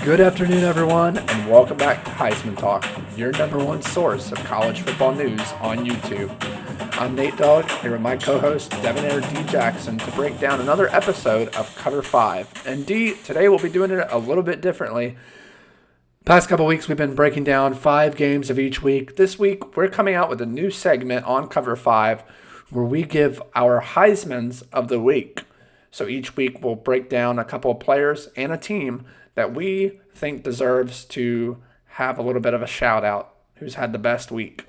Good afternoon, everyone, and welcome back to Heisman Talk, your number one source of college football news on YouTube. I'm Nate Dogg, here with my co-host Devin D. Jackson to break down another episode of Cover 5. And D, today we'll be doing it a little bit differently. Past couple weeks we've been breaking down 5 games of each week. This week we're coming out with a new segment on Cover 5 where we give our Heismans of the week. So each week we'll break down a couple of players and a team that we think deserves to have a little bit of a shout out, who's had the best week.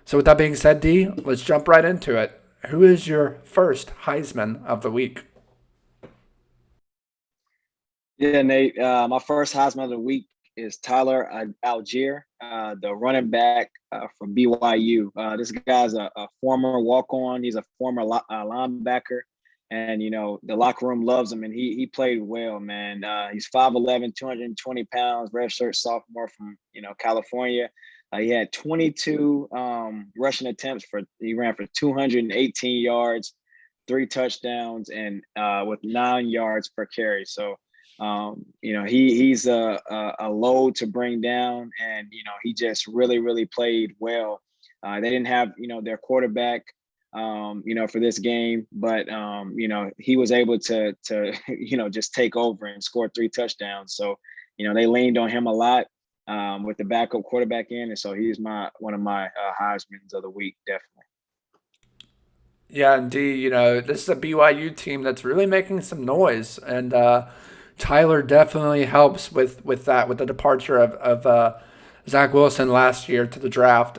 So with that being said, D, let's jump right into it. Who is your first Heisman of the week? Yeah, Nate. My first Heisman of the week is Tyler Allgeier, the running back from BYU. This guy's a former walk-on. He's a former linebacker. And, the locker room loves him, and he played well, man. He's 5'11", 220 pounds, redshirt sophomore from, California. He had 22 rushing attempts. He ran for 218 yards, 3 touchdowns, and with 9 yards per carry. So, he's a load to bring down, and, he just really, really played well. They didn't have, their quarterback, for this game, but he was able to just take over and score 3 touchdowns. So, they leaned on him a lot with the backup quarterback in, and so he's one of my Heismans of the week, definitely. Yeah, indeed. This is a BYU team that's really making some noise, and Tyler definitely helps with that, with the departure of Zach Wilson last year to the draft.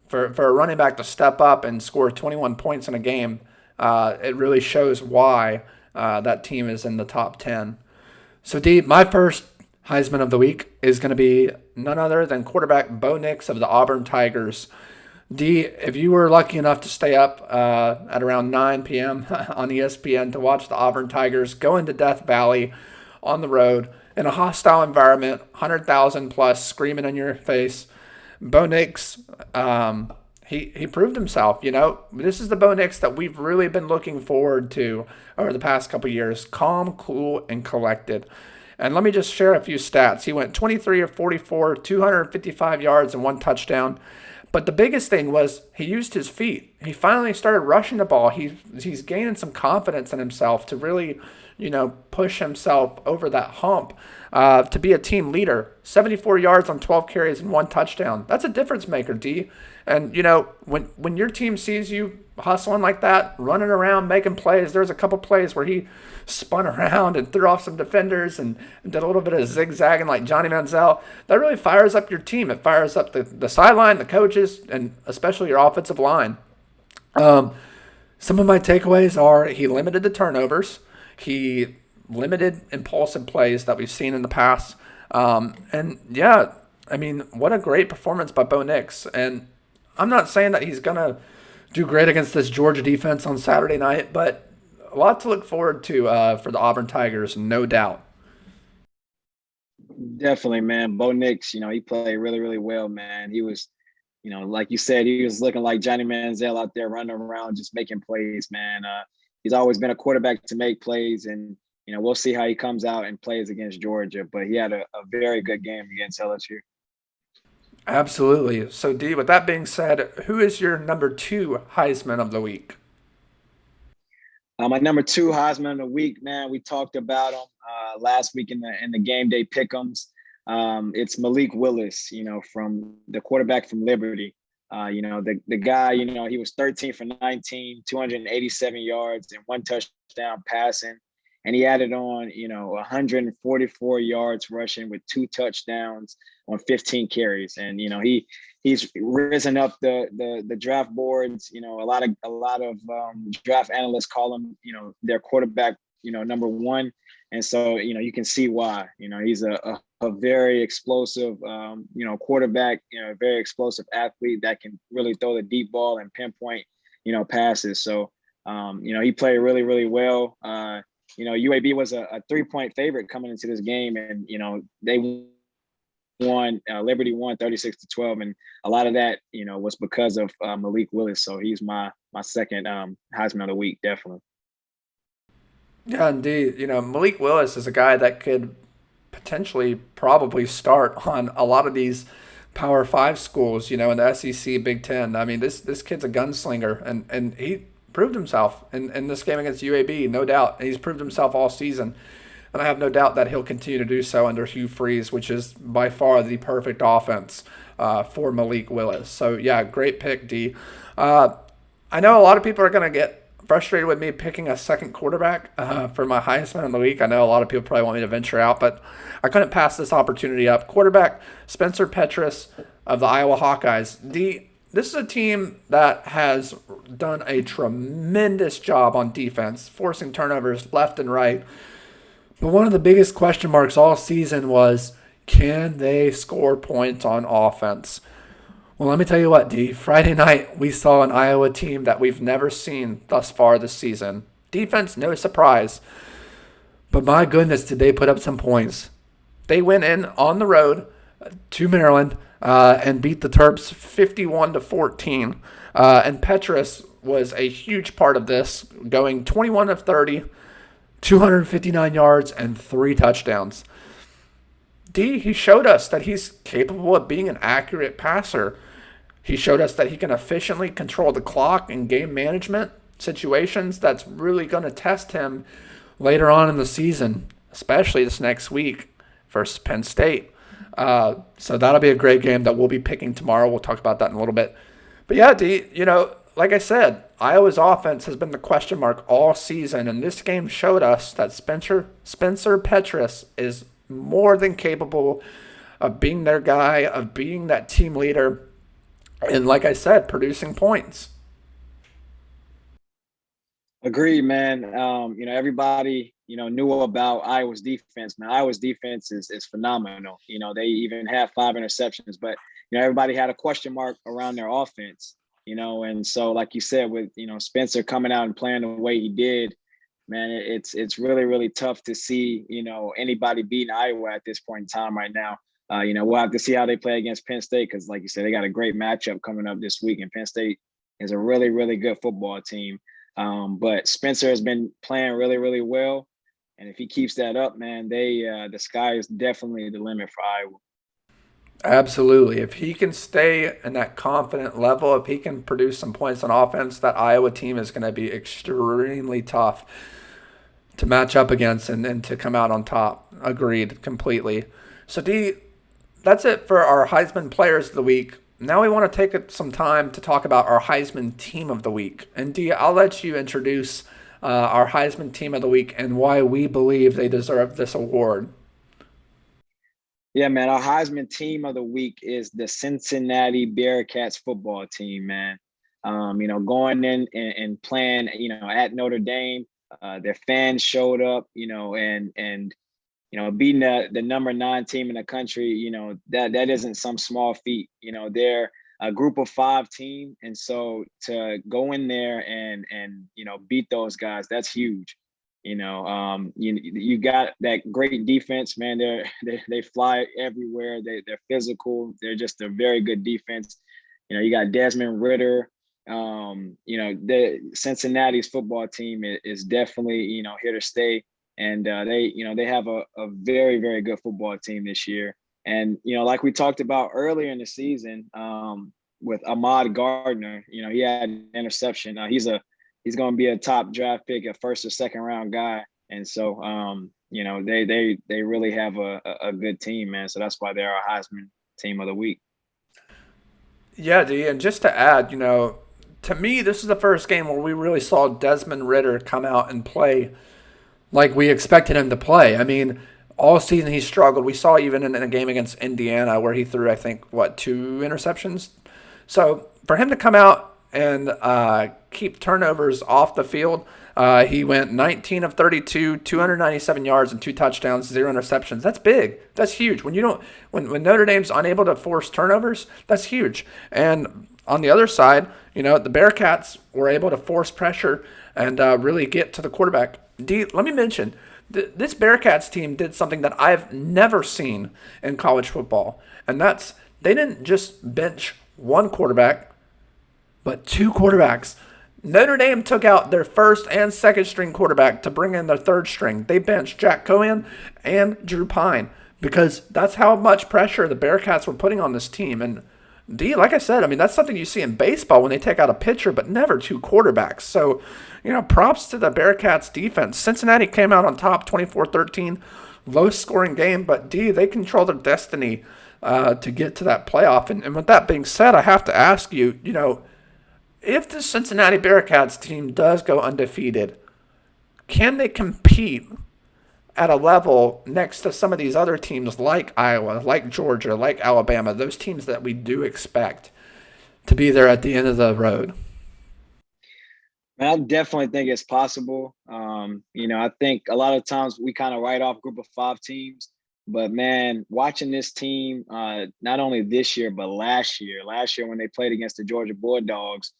For a running back to step up and score 21 points in a game, it really shows why that team is in the top 10. So, D, my first Heisman of the week is going to be none other than quarterback Bo Nix of the Auburn Tigers. D, if you were lucky enough to stay up at around 9 p.m. on ESPN to watch the Auburn Tigers go into Death Valley on the road in a hostile environment, 100,000 plus screaming in your face, Bo Nix, he proved himself. This is the Bo Nix that we've really been looking forward to over the past couple of years. Calm, cool, and collected. And let me just share a few stats. He went 23 of 44, 255 yards and 1 touchdown. But the biggest thing was he used his feet. He finally started rushing the ball. He's gaining some confidence in himself to really, push himself over that hump to be a team leader. 74 yards on 12 carries and 1 touchdown. That's a difference maker, D. And, when your team sees you hustling like that, running around, making plays, there's a couple plays where he spun around and threw off some defenders and did a little bit of zigzagging like Johnny Manziel. That really fires up your team. It fires up the sideline, the coaches, and especially your offensive line. Some of my takeaways are he limited the turnovers. He limited impulsive plays that we've seen in the past. And, yeah, what a great performance by Bo Nix. And I'm not saying that he's going to do great against this Georgia defense on Saturday night, but a lot to look forward to for the Auburn Tigers, no doubt. Definitely, man. Bo Nix, he played really, really well, man. He was, like you said, he was looking like Johnny Manziel out there running around just making plays, man. He's always been a quarterback to make plays, and, we'll see how he comes out and plays against Georgia. But he had a very good game against LSU. Absolutely. So, D, with that being said, who is your number 2 Heisman of the week? My number 2 Heisman of the week, man. We talked about him last week in the game day pick'ems. It's Malik Willis, from the quarterback from Liberty. The guy, he was 13 for 19, 287 yards and 1 touchdown passing. And he added on, 144 yards rushing with 2 touchdowns on 15 carries. And, he's risen up the draft boards. A lot of draft analysts call him, their quarterback, number 1. And so, you can see why. He's a very explosive, quarterback, a very explosive athlete that can really throw the deep ball and pinpoint, passes. So, he played really, really well. UAB was a 3-point favorite coming into this game, and they won. Liberty won 36-12, and a lot of that was because of Malik Willis. So he's my second Heisman of the week, definitely. Yeah, indeed. Malik Willis is a guy that could potentially probably start on a lot of these Power Five schools, in the SEC, Big Ten. I mean, this kid's a gunslinger, and he proved himself in this game against UAB, no doubt. And he's proved himself all season. And I have no doubt that he'll continue to do so under Hugh Freeze, which is by far the perfect offense for Malik Willis. So, yeah, great pick, D. I know a lot of people are going to get frustrated with me picking a second quarterback for my Heisman of the week. I know a lot of people probably want me to venture out, but I couldn't pass this opportunity up. Quarterback Spencer Petras of the Iowa Hawkeyes. This is a team that has done a tremendous job on defense, forcing turnovers left and right. But one of the biggest question marks all season was, can they score points on offense? Well, let me tell you what, D. Friday night, we saw an Iowa team that we've never seen thus far this season. Defense, no surprise. But my goodness, did they put up some points. They went in on the road to Maryland and beat the Terps 51-14. And Petras was a huge part of this, going 21 of 30, 259 yards, and 3 touchdowns. D, he showed us that he's capable of being an accurate passer. He showed us that he can efficiently control the clock in game management situations. That's really going to test him later on in the season, especially this next week versus Penn State. So that'll be a great game that we'll be picking tomorrow. We'll talk about that in a little bit. But yeah, D, like I said, Iowa's offense has been the question mark all season, and this game showed us that Spencer Petras is more than capable of being their guy, of being that team leader, and like I said, producing points. Agreed, man. Everybody, knew about Iowa's defense. Now, Iowa's defense is phenomenal. They even have 5 interceptions, but, everybody had a question mark around their offense, and so like you said, with, Spencer coming out and playing the way he did, man, it's really, really tough to see, anybody beating Iowa at this point in time right now. We'll have to see how they play against Penn State because, like you said, they got a great matchup coming up this week, and Penn State is a really, really good football team. But Spencer has been playing really, really well, and if he keeps that up, man, the sky is definitely the limit for Iowa. Absolutely. If he can stay in that confident level, if he can produce some points on offense, that Iowa team is going to be extremely tough to match up against and to come out on top. Agreed completely. So, D, that's it for our Heisman Players of the Week. Now we want to take some time to talk about our Heisman Team of the Week. And, D, I'll let you introduce our Heisman Team of the Week and why we believe they deserve this award. Yeah, man, our Heisman Team of the Week is the Cincinnati Bearcats football team, man. Going in and playing, at Notre Dame, their fans showed up, and beating the number 9 team in the country, that isn't some small feat. They're a group of 5 team, and so to go in there and beat those guys, that's huge. You got that great defense, man. They fly everywhere. They're physical. They're just a very good defense. You got Desmond Ridder. The Cincinnati's football team is definitely here to stay, and they have a very, very good football team this year. And like we talked about earlier in the season, with Ahmad Gardner, he had an interception. He's going to be a top draft pick, a first or second round guy. And so, they really have a good team, man. So that's why they're our Heisman Team of the Week. Yeah, D, and just to add, to me, this is the first game where we really saw Desmond Ridder come out and play like we expected him to play. I mean, all season he struggled. We saw even in a game against Indiana where he threw, I think, 2 interceptions. So for him to come out and keep turnovers off the field. He went 19 of 32, 297 yards and 2 touchdowns, 0 interceptions. That's big. That's huge. When Notre Dame's unable to force turnovers, that's huge. And on the other side, the Bearcats were able to force pressure and really get to the quarterback. D, let me mention, this Bearcats team did something that I've never seen in college football, and that's they didn't just bench one quarterback, but 2 quarterbacks. Notre Dame took out their first and second string quarterback to bring in their third string. They benched Jack Cohen and Drew Pine because that's how much pressure the Bearcats were putting on this team. And D, like I said, I mean, that's something you see in baseball when they take out a pitcher, but never two quarterbacks. So, props to the Bearcats defense. Cincinnati came out on top 24-13, low scoring game, but D, they control their destiny to get to that playoff. And with that being said, I have to ask you, if the Cincinnati Bearcats team does go undefeated, can they compete at a level next to some of these other teams like Iowa, like Georgia, like Alabama, those teams that we do expect to be there at the end of the road? I definitely think it's possible. I think a lot of times we kind of write off group of 5 teams, but man, watching this team, not only this year, but last year when they played against the Georgia Bulldogs,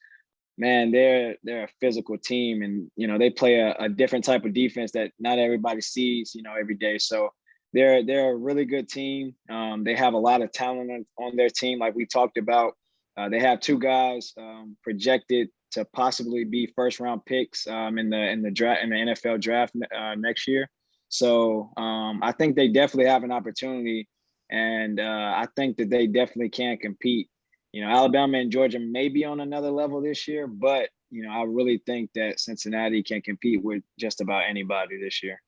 man, they're a physical team, and they play a different type of defense that not everybody sees, every day. So they're a really good team. They have a lot of talent on their team, like we talked about. They have 2 guys projected to possibly be first-round picks in the draft, in the NFL draft next year. So I think they definitely have an opportunity, and I think that they definitely can compete. Alabama and Georgia may be on another level this year, but, I really think that Cincinnati can compete with just about anybody this year.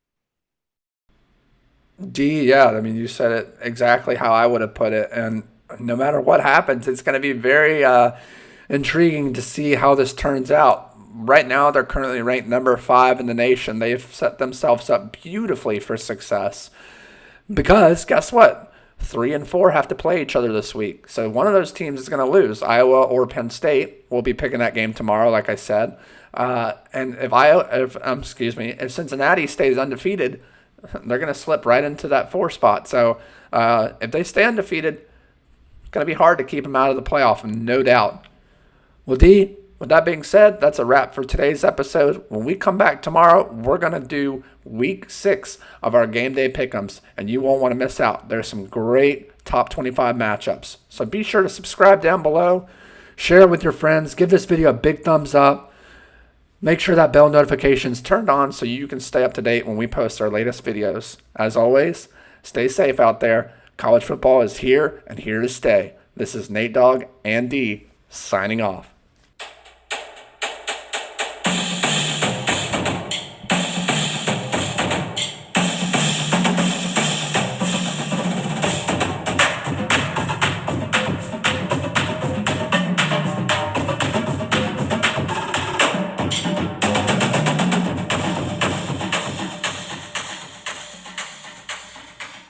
D, yeah, I mean, you said it exactly how I would have put it. And no matter what happens, it's going to be very intriguing to see how this turns out. Right now, they're currently ranked number 5 in the nation. They've set themselves up beautifully for success because guess what? 3 and 4 have to play each other this week. So one of those teams is going to lose. Iowa or Penn State. We'll be picking that game tomorrow, like I said. And if Cincinnati stays undefeated, they're going to slip right into that 4 spot. So if they stay undefeated, it's going to be hard to keep them out of the playoff, no doubt. Well, D, with that being said, that's a wrap for today's episode. When we come back tomorrow, we're going to do week 6 of our game day pick'ems, and you won't want to miss out. There's some great top 25 matchups. So be sure to subscribe down below, share it with your friends, give this video a big thumbs up. Make sure that bell notification is turned on so you can stay up to date when we post our latest videos. As always, stay safe out there. College football is here and here to stay. This is Nate Dogg and D signing off.